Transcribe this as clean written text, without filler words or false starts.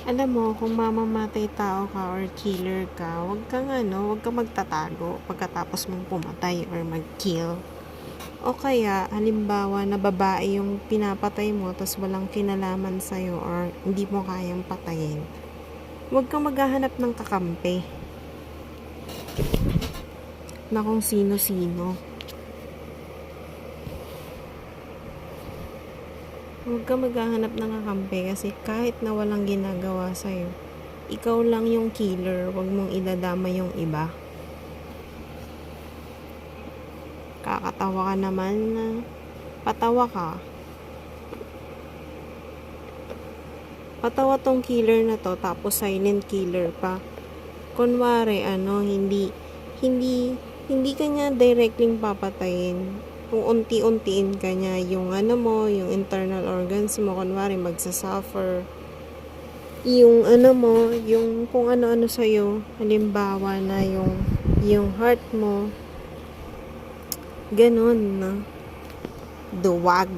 Alam mo, kung mamamatay tao ka or killer ka, wag kang magtatago pagkatapos mong pumatay or mag-kill. O kaya, halimbawa na babae yung pinapatay mo tapos walang kinalaman sa'yo or hindi mo kayang patayin. Huwag kang maghahanap ng kakampi na kung sino-sino. Huwag kang maghahanap ng kakampi kasi kahit na walang ginagawa sa'yo, ikaw lang yung killer, huwag mong idadama yung iba. Kakatawa ka naman na patawa ka. Patawa tong killer na to tapos silent killer pa. Kunwari hindi ka niya directly papatayin. Kung unti-untiin ka niya yung yung internal organs mo, kunwari magsasuffer. Yung yung kung ano-ano sa'yo, halimbawa na yung heart mo, ganun na. Duwag.